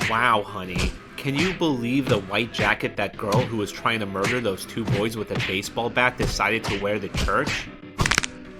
Wow, honey. Can you believe the white jacket that girl who was trying to murder those two boys with a baseball bat decided to wear to church?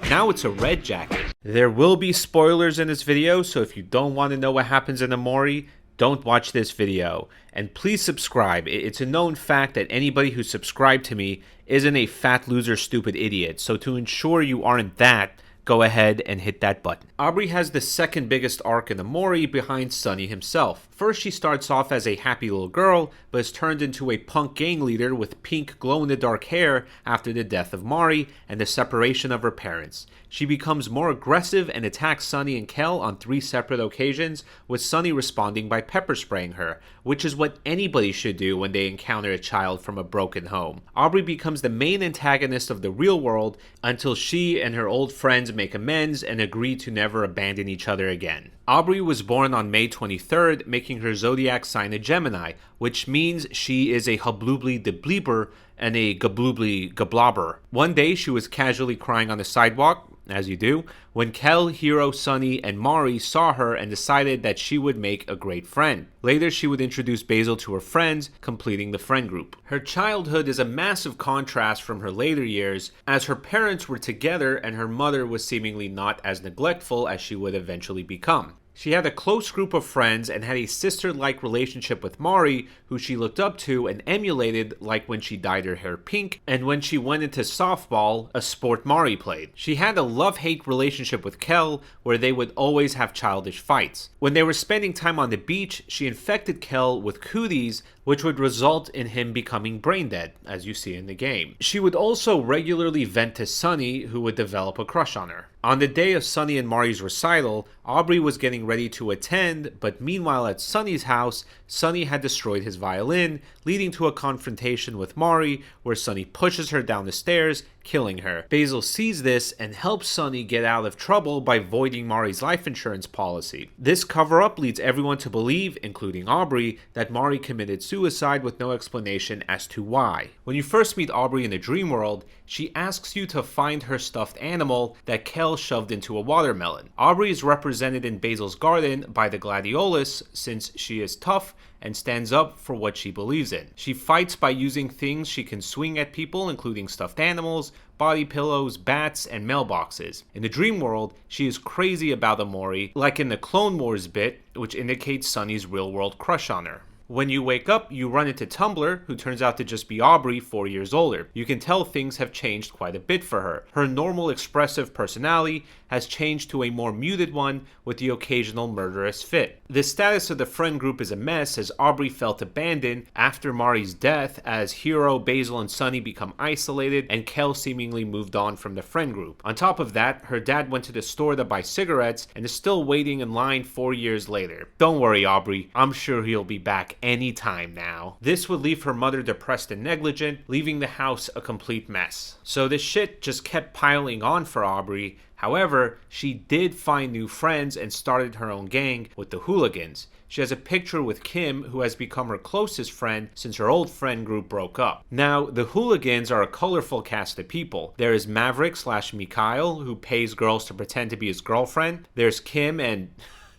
Now it's a red jacket. There will be spoilers in this video, so if you don't want to know what happens in Omori, don't watch this video. And please subscribe. It's a known fact that anybody who subscribed to me isn't a fat loser stupid idiot. So to ensure you aren't that, go ahead and hit that button. Aubrey has the second biggest arc in Omori behind Sunny himself. First, she starts off as a happy little girl, but is turned into a punk gang leader with pink glow-in-the-dark hair after the death of Mari and the separation of her parents. She becomes more aggressive and attacks Sunny and Kel on 3 separate occasions, with Sunny responding by pepper spraying her, which is what anybody should do when they encounter a child from a broken home. Aubrey becomes the main antagonist of the real world until she and her old friends make amends and agree to never abandon each other again. Aubrey was born on May 23rd, making her zodiac sign a Gemini, which means she is a hubloobly debleeber and a gabloobly gablobber. One day she was casually crying on the sidewalk, as you do, when Kel, Hiro, Sunny, and Mari saw her and decided that she would make a great friend. Later, she would introduce Basil to her friends, completing the friend group. Her childhood is a massive contrast from her later years, as her parents were together and her mother was seemingly not as neglectful as she would eventually become. She had a close group of friends and had a sister-like relationship with Mari, who she looked up to and emulated, like when she dyed her hair pink and when she went into softball, a sport Mari played. She had a love-hate relationship with Kel, where they would always have childish fights. When they were spending time on the beach, she infected Kel with cooties, which would result in him becoming brain dead, as you see in the game. She would also regularly vent to Sunny, who would develop a crush on her. On the day of Sunny and Mari's recital, Aubrey was getting ready to attend, but meanwhile at Sunny's house, Sunny had destroyed his violin, leading to a confrontation with Mari, where Sunny pushes her down the stairs, killing her. Basil sees this and helps Sunny get out of trouble by voiding Mari's life insurance policy. This cover-up leads everyone to believe, including Aubrey, that Mari committed suicide with no explanation as to why. When you first meet Aubrey in the dream world, she asks you to find her stuffed animal that Kel shoved into a watermelon. Aubrey is represented in Basil's garden by the gladiolus, since she is tough and stands up for what she believes in. She fights by using things she can swing at people, including stuffed animals, body pillows, bats, and mailboxes. In the dream world, she is crazy about Omori, like in the Clone Wars bit, which indicates Sunny's real-world crush on her. When you wake up, you run into Tumblr, who turns out to just be Aubrey, 4 years older. You can tell things have changed quite a bit for her. Her normal expressive personality has changed to a more muted one with the occasional murderous fit. The status of the friend group is a mess, as Aubrey felt abandoned after Mari's death, as Hiro, Basil, and Sunny become isolated, and Kel seemingly moved on from the friend group. On top of that, her dad went to the store to buy cigarettes and is still waiting in line 4 years later. Don't worry, Aubrey, I'm sure he'll be back anytime now. This would leave her mother depressed and negligent, leaving the house a complete mess. So this shit just kept piling on for Aubrey. However, she did find new friends and started her own gang with the hooligans. She has a picture with Kim, who has become her closest friend since her old friend group broke up. Now, the hooligans are a colorful cast of people. There is Maverick / Mikhail, who pays girls to pretend to be his girlfriend. There's Kim and...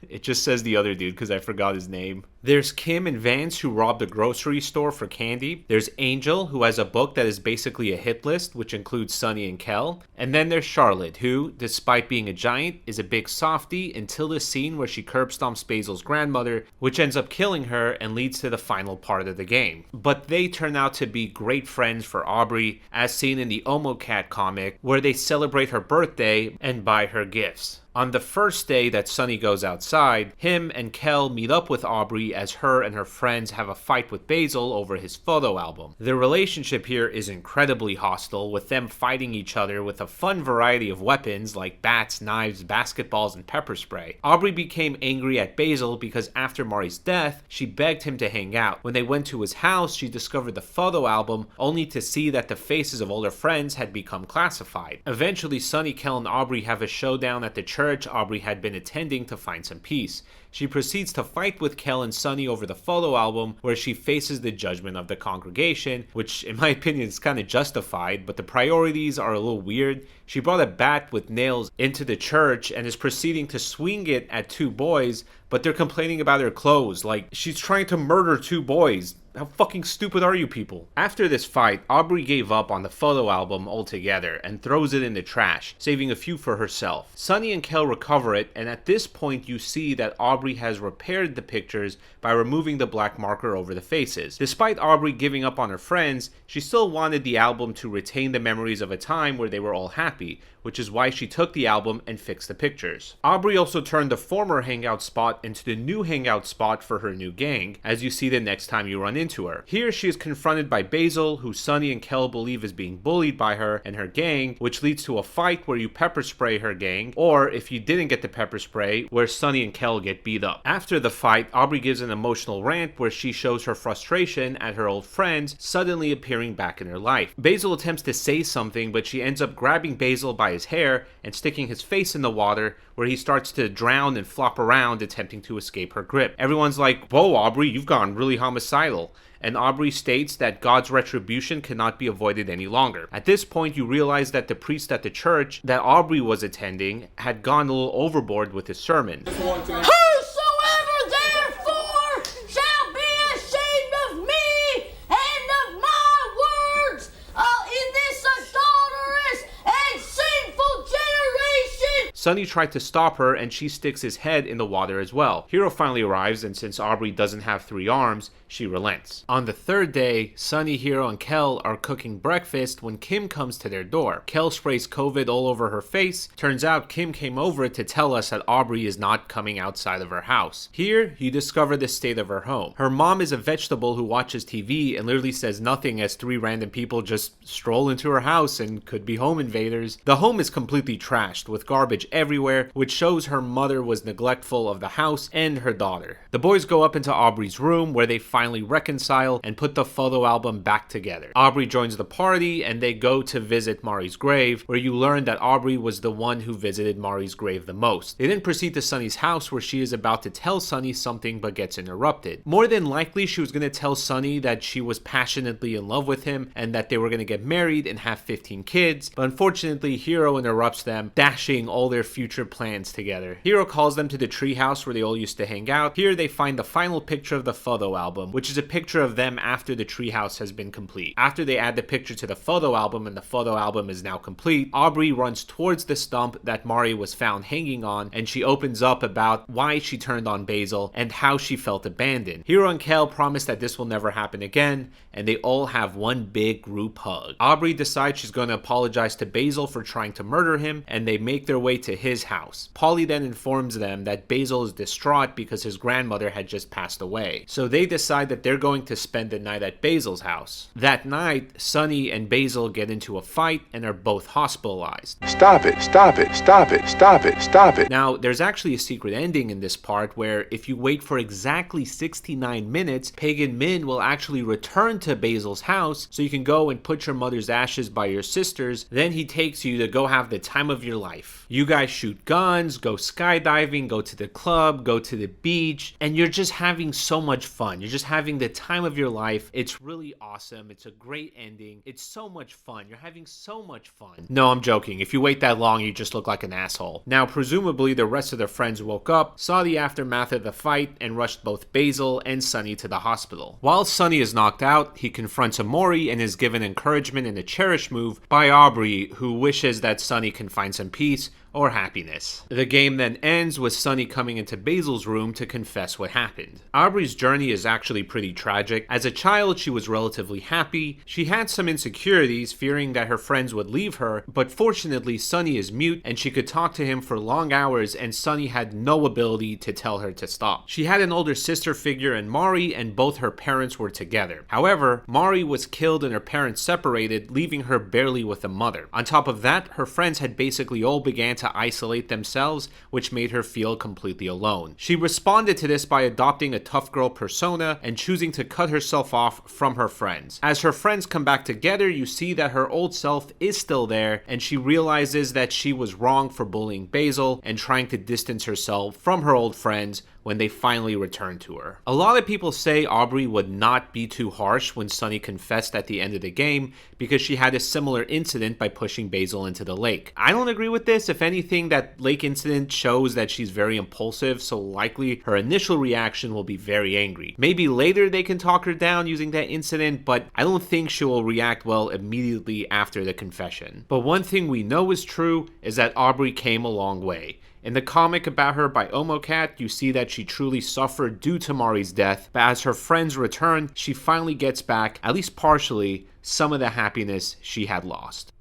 it just says the other dude because I forgot his name. There's Kim and Vance, who robbed a grocery store for candy. There's Angel, who has a book that is basically a hit list, which includes Sunny and Kel. And then there's Charlotte, who, despite being a giant, is a big softie until the scene where she curb stomps Basil's grandmother, which ends up killing her and leads to the final part of the game. But they turn out to be great friends for Aubrey, as seen in the Omocat comic, where they celebrate her birthday and buy her gifts. On the first day that Sunny goes outside, him and Kel meet up with Aubrey as her and her friends have a fight with Basil over his photo album. Their relationship here is incredibly hostile, with them fighting each other with a fun variety of weapons like bats, knives, basketballs, and pepper spray. Aubrey became angry at Basil because after Mari's death, she begged him to hang out. When they went to his house, she discovered the photo album, only to see that the faces of all her friends had become classified. Eventually, Sunny, Kel, and Aubrey have a showdown at the church Aubrey had been attending to find some peace. She proceeds to fight with Kel and Sunny over the photo album where she faces the judgment of the congregation, which in my opinion is kind of justified, but the priorities are a little weird. She brought a bat with nails into the church and is proceeding to swing it at two boys, but they're complaining about her clothes, like she's trying to murder two boys. How fucking stupid are you people? After this fight, Aubrey gave up on the photo album altogether and throws it in the trash, saving a few for herself. Sunny and Kel recover it, and at this point you see that Aubrey has repaired the pictures by removing the black marker over the faces. Despite Aubrey giving up on her friends, she still wanted the album to retain the memories of a time where they were all happy, which is why she took the album and fixed the pictures. Aubrey also turned the former hangout spot into the new hangout spot for her new gang, as you see the next time you run into her. Here she is confronted by Basil, who Sunny and Kel believe is being bullied by her and her gang, which leads to a fight where you pepper spray her gang, or if you didn't get the pepper spray, where Sunny and Kel get beat up. After the fight, Aubrey gives an emotional rant where she shows her frustration at her old friends suddenly appearing back in her life. Basil attempts to say something, but she ends up grabbing Basil by his hair and sticking his face in the water, where he starts to drown and flop around attempting to escape her grip. Everyone's like, "Whoa, Aubrey, you've gone really homicidal." And Aubrey states that God's retribution cannot be avoided any longer. At this point, you realize that the priest at the church that Aubrey was attending had gone a little overboard with his sermon. Whosoever therefore shall be ashamed of me and of my words in this adulterous and sinful generation. Sunny tried to stop her and she sticks his head in the water as well. Hero finally arrives, and since Aubrey doesn't have 3 arms, she relents. On the third day, Sunny, Hero, and Kel are cooking breakfast when Kim comes to their door. Kel sprays COVID all over her face. Turns out Kim came over to tell us that Aubrey is not coming outside of her house. Here, you discover the state of her home. Her mom is a vegetable who watches TV and literally says nothing as 3 random people just stroll into her house and could be home invaders. The home is completely trashed with garbage everywhere, which shows her mother was neglectful of the house and her daughter. The boys go up into Aubrey's room where they finally reconcile and put the photo album back together. Aubrey joins the party and they go to visit Mari's grave, where you learn that Aubrey was the one who visited Mari's grave the most. They then proceed to Sunny's house where she is about to tell Sunny something but gets interrupted. More than likely she was going to tell Sunny that she was passionately in love with him and that they were going to get married and have 15 kids, but unfortunately Hero interrupts them, dashing all their future plans together. Hero calls them to the treehouse where they all used to hang out. Here they find the final picture of the photo album, which is a picture of them after the treehouse has been complete. After they add the picture to the photo album and the photo album is now complete, Aubrey runs towards the stump that Mari was found hanging on, and she opens up about why she turned on Basil and how she felt abandoned. Hero and Kel promise that this will never happen again, and they all have one big group hug. Aubrey decides she's going to apologize to Basil for trying to murder him, and they make their way to his house. Polly then informs them that Basil is distraught because his grandmother had just passed away, so they decide that they're going to spend the night at Basil's house. That night, Sunny and Basil get into a fight and are both hospitalized. Stop it, stop it, stop it, stop it, stop it. Now, there's actually a secret ending in this part where if you wait for exactly 69 minutes, Pagan Min will actually return to Basil's house so you can go and put your mother's ashes by your sister's. Then he takes you to go have the time of your life. You guys shoot guns, go skydiving, go to the club, go to the beach, and you're just having so much fun. You're just having the time of your life. It's really awesome. It's a great ending. It's so much fun. You're having so much fun. No, I'm joking. If you wait that long, you just look like an asshole. Now, presumably, the rest of their friends woke up, saw the aftermath of the fight, and rushed both Basil and Sunny to the hospital. While Sunny is knocked out, he confronts Omori and is given encouragement in a cherish move by Aubrey, who wishes that Sunny can find some peace or happiness. The game then ends with Sunny coming into Basil's room to confess what happened. Aubrey's journey is actually pretty tragic. As a child, she was relatively happy. She had some insecurities, fearing that her friends would leave her, but fortunately Sunny is mute and she could talk to him for long hours, and Sunny had no ability to tell her to stop. She had an older sister figure in Mari, and both her parents were together. However, Mari was killed and her parents separated, leaving her barely with a mother. On top of that, her friends had basically all began to isolate themselves, which made her feel completely alone. She responded to this by adopting a tough girl persona and choosing to cut herself off from her friends. As her friends come back together, you see that her old self is still there, and she realizes that she was wrong for bullying Basil and trying to distance herself from her old friends, when they finally returned to her. A lot of people say Aubrey would not be too harsh when Sunny confessed at the end of the game because she had a similar incident by pushing Basil into the lake. I don't agree with this. If anything, that lake incident shows that she's very impulsive, so likely her initial reaction will be very angry. Maybe later they can talk her down using that incident, but I don't think she will react well immediately after the confession. But one thing we know is true is that Aubrey came a long way. In the comic about her by Omocat, you see that she truly suffered due to Mari's death, but as her friends return, she finally gets back, at least partially, some of the happiness she had lost.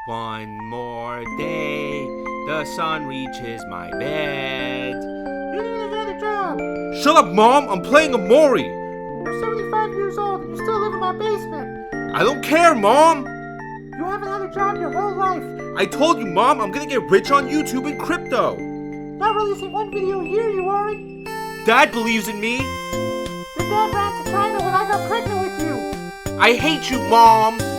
One more day, the sun reaches my bed. You need another job. Shut up, Mom! I'm playing Omori! You're 75 years old and you still live in my basement. I don't care, Mom! You haven't had a job your whole life. I told you, Mom, I'm gonna get rich on YouTube and crypto! Not releasing one video a year, you worry? Dad believes in me! Your dad ran to China when I got pregnant with you. I hate you, Mom!